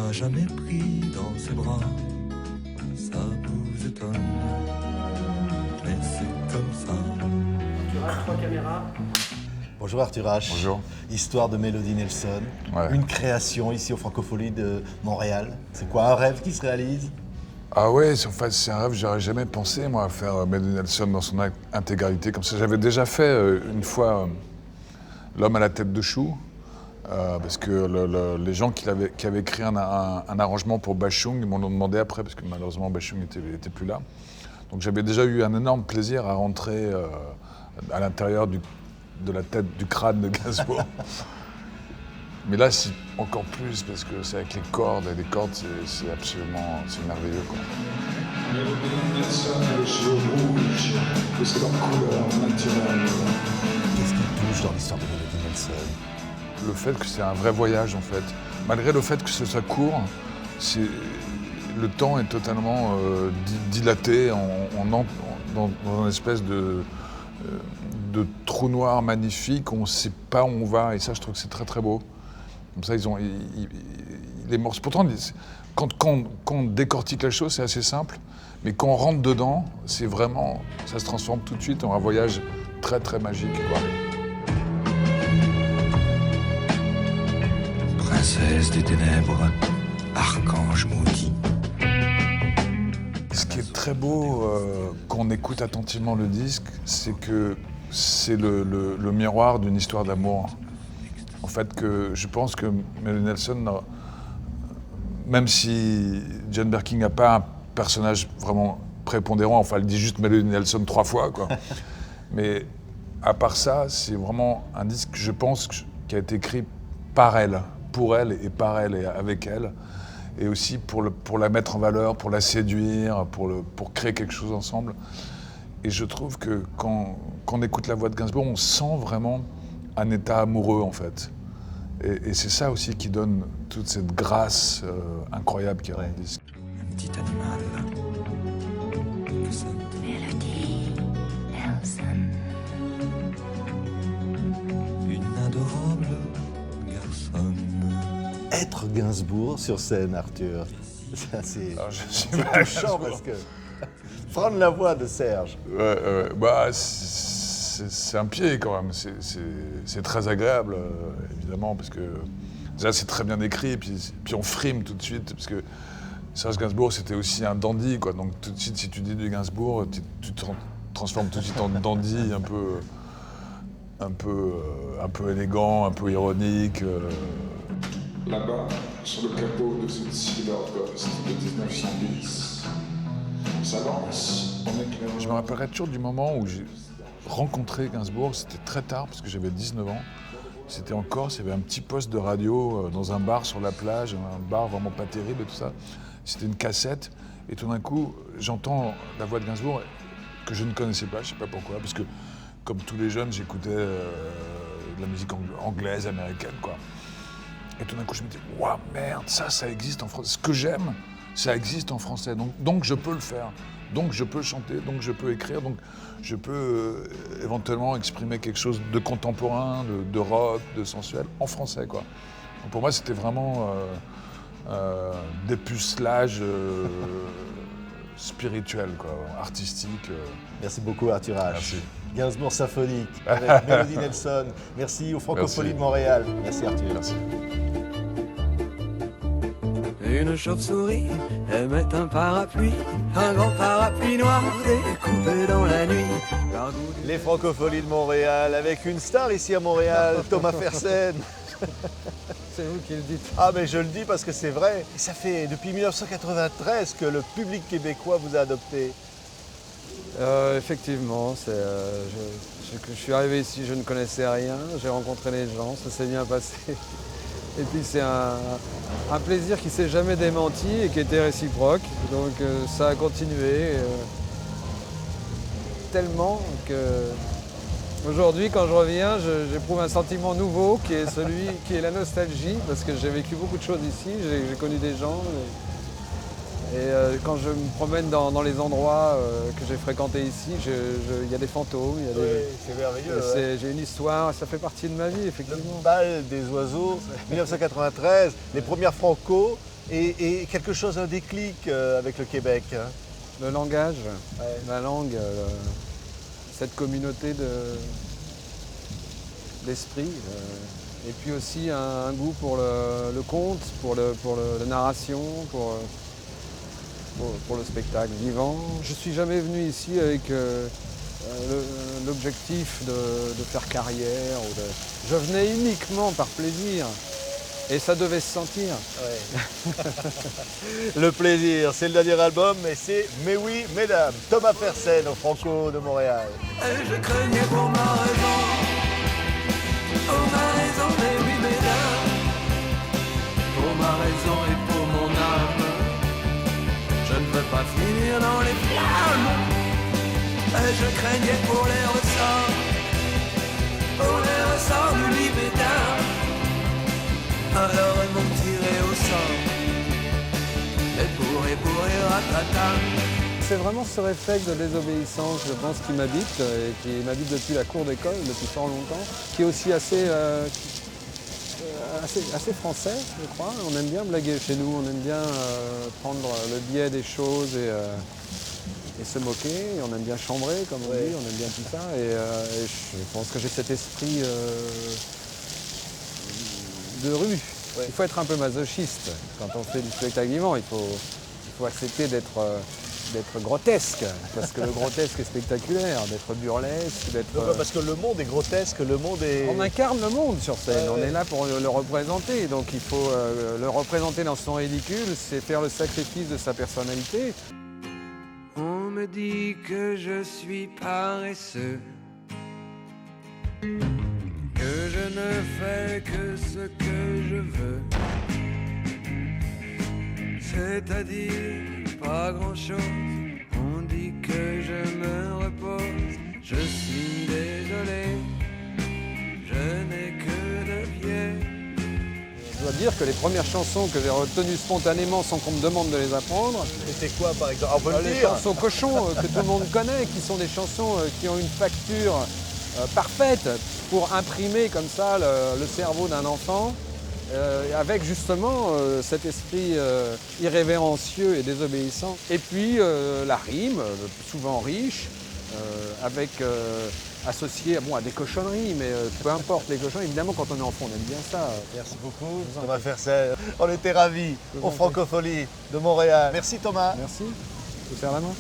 m'a jamais pris dans ses bras. Ça vous étonne, mais c'est comme ça. Arthur H, 3 caméras. Bonjour Arthur H. Bonjour. Histoire de Mélodie Nelson. Ouais. Une création ici au Francophonie de Montréal. C'est quoi, un rêve qui se réalise? Ah ouais, en fait, c'est un rêve, j'aurais jamais pensé, moi, à faire Mélodie Nelson dans son intégralité comme ça. J'avais déjà fait une fois L'homme à la tête de chou, parce que les gens qui avaient écrit un arrangement pour Bashung m'en ont demandé après, parce que malheureusement Bashung était plus là. Donc j'avais déjà eu un énorme plaisir à rentrer à l'intérieur de la tête, du crâne de Gainsbourg. Mais là, c'est encore plus, parce que c'est avec les cordes, et les cordes, c'est absolument, c'est merveilleux, quoi. Mélodie Nelson, les cheveux rouges, que c'est leur couleur naturelle. Qu'est-ce qui touche dans l'histoire de Mélodie Nelson? Le fait que c'est un vrai voyage, en fait. Malgré le fait que ce soit court, le temps est totalement dilaté. On entre dans une espèce de trou noir magnifique, on ne sait pas où on va, et ça, je trouve que c'est très très beau. Comme ça, les morceaux. Pourtant, quand on décortique la chose, c'est assez simple, mais quand on rentre dedans, c'est vraiment, ça se transforme tout de suite en un voyage très très magique, quoi. Princesse des ténèbres, archange maudit. Ce qui est très beau quand on écoute attentivement le disque, c'est que c'est le miroir d'une histoire d'amour. En fait, que je pense que Mélodie Nelson, même si Jane Birkin n'a pas un personnage vraiment prépondérant, enfin elle dit juste Mélodie Nelson 3 fois, quoi. Mais à part ça, c'est vraiment un disque, je pense, qui a été écrit par elle, pour elle et par elle et avec elle. Et aussi pour la mettre en valeur, pour la séduire, pour créer quelque chose ensemble. Et je trouve que quand on écoute la voix de Gainsbourg, on sent vraiment un état amoureux, en fait. Et c'est ça aussi qui donne toute cette grâce incroyable qu'il y a dans le disque. Un petit animal. Que c'est Mélodie Nelson. une adorable garçonne. Être Gainsbourg sur scène, Arthur. Ça, c'est C'est touchant parce que prendre la voix de Serge. Bah, c'est un pied quand même, c'est très agréable évidemment, parce que déjà c'est très bien écrit, et puis on frime tout de suite, parce que Serge Gainsbourg c'était aussi un dandy, quoi. Donc tout de suite, si tu dis du Gainsbourg, tu te transformes tout de suite en dandy un peu élégant, un peu ironique. Là-bas, sur le capot de cette Silver Ghost de 1910, ça lance en éclairant. Je me rappellerai toujours du moment où j'ai rencontré Gainsbourg, c'était très tard parce que j'avais 19 ans. C'était en Corse, il y avait un petit poste de radio dans un bar sur la plage, un bar vraiment pas terrible et tout ça. C'était une cassette, et tout d'un coup, j'entends la voix de Gainsbourg que je ne connaissais pas, je sais pas pourquoi, parce que comme tous les jeunes, j'écoutais de la musique anglaise, américaine, quoi. Et tout d'un coup, je me dis, waouh, merde, ça existe en français. Ce que j'aime, ça existe en français. Donc je peux le faire. Donc je peux chanter, donc je peux écrire, donc je peux éventuellement exprimer quelque chose de contemporain, de rock, de sensuel, en français, quoi. Donc pour moi, c'était vraiment dépucelage spirituel, quoi, artistique. Merci beaucoup, Arthur H. Merci. Gainsbourg symphonique avec Mélodie Nelson. Merci au Francophonie de Montréal. Merci, Arthur. Merci. Une chauve-souris aimait un parapluie, un grand parapluie noir découpé dans la nuit. Les Francophonies de Montréal avec une star ici à Montréal, Thomas Fersen. C'est vous qui le dites. Ah, mais je le dis parce que c'est vrai. Et ça fait depuis 1993 que le public québécois vous a adopté. Effectivement, je suis arrivé ici, je ne connaissais rien, j'ai rencontré les gens, ça s'est bien passé. Et puis c'est un plaisir qui ne s'est jamais démenti et qui était réciproque. Donc ça a continué tellement que aujourd'hui, quand je reviens, j'éprouve un sentiment nouveau qui est celui qui est la nostalgie, parce que j'ai vécu beaucoup de choses ici, j'ai connu des gens. Et quand je me promène dans les endroits que j'ai fréquentés ici, il y a des fantômes, il y a des... c'est merveilleux. J'ai une histoire, ça fait partie de ma vie, effectivement. Le bal des oiseaux, 1993, les premières Franco, Et quelque chose, un déclic avec le Québec, hein. Le langage, Ouais. la langue, cette communauté d'esprit. Et puis aussi un goût pour le conte, pour la narration, pour le spectacle vivant. Je ne suis jamais venu ici avec l'objectif de faire carrière. Je venais uniquement par plaisir. Et ça devait se sentir. Ouais. Le plaisir, c'est le dernier album, mais c'est Mais oui, mesdames, Thomas Fersen au Franco de Montréal. Et je craignais pour ma raison. Pour ma raison, mais oui, mesdames. Pour ma raison et pour mon âme. Je ne veux pas finir dans les flammes. Et je craignais pour les ressorts. Pour les ressorts de lit, mesdames. Alors elles m'ont tiré au sort. Et ratata. C'est vraiment ce réflexe de désobéissance, je pense, qui m'habite, et qui m'habite depuis la cour d'école, depuis fort longtemps, qui est aussi assez français, je crois. On aime bien blaguer chez nous, on aime bien prendre le biais des choses et se moquer, et on aime bien chambrer, comme on dit, on aime bien tout ça. Et je pense que j'ai cet esprit de rue. Ouais. Il faut être un peu masochiste quand on fait du spectacle vivant. Il faut accepter d'être grotesque, parce que le grotesque est spectaculaire, d'être burlesque, d'être... Parce que le monde est grotesque, le monde est... On incarne le monde sur scène, Ouais, on ouais. est là pour le représenter, donc il faut le représenter dans son ridicule, c'est faire le sacrifice de sa personnalité. On me dit que je suis paresseux, que je ne fais que ce que je veux, c'est-à-dire pas grand-chose. On dit que je me repose, je suis désolé, je n'ai que 2 pieds. Je dois dire que les premières chansons que j'ai retenues spontanément sans qu'on me demande de les apprendre, C'était quoi par exemple? On peut le les dire. chansons cochons que tout le monde connaît, qui sont des chansons qui ont une facture parfaite pour imprimer comme ça le cerveau d'un enfant, avec justement cet esprit irrévérencieux et désobéissant. Et puis la rime, souvent riche, avec associée à des cochonneries, mais peu importe les cochonneries, évidemment quand on est enfant on aime bien ça. Merci beaucoup, Thomas Fersen. On était ravis aux Francofolies de Montréal. Merci Thomas. Merci, je peux faire la main.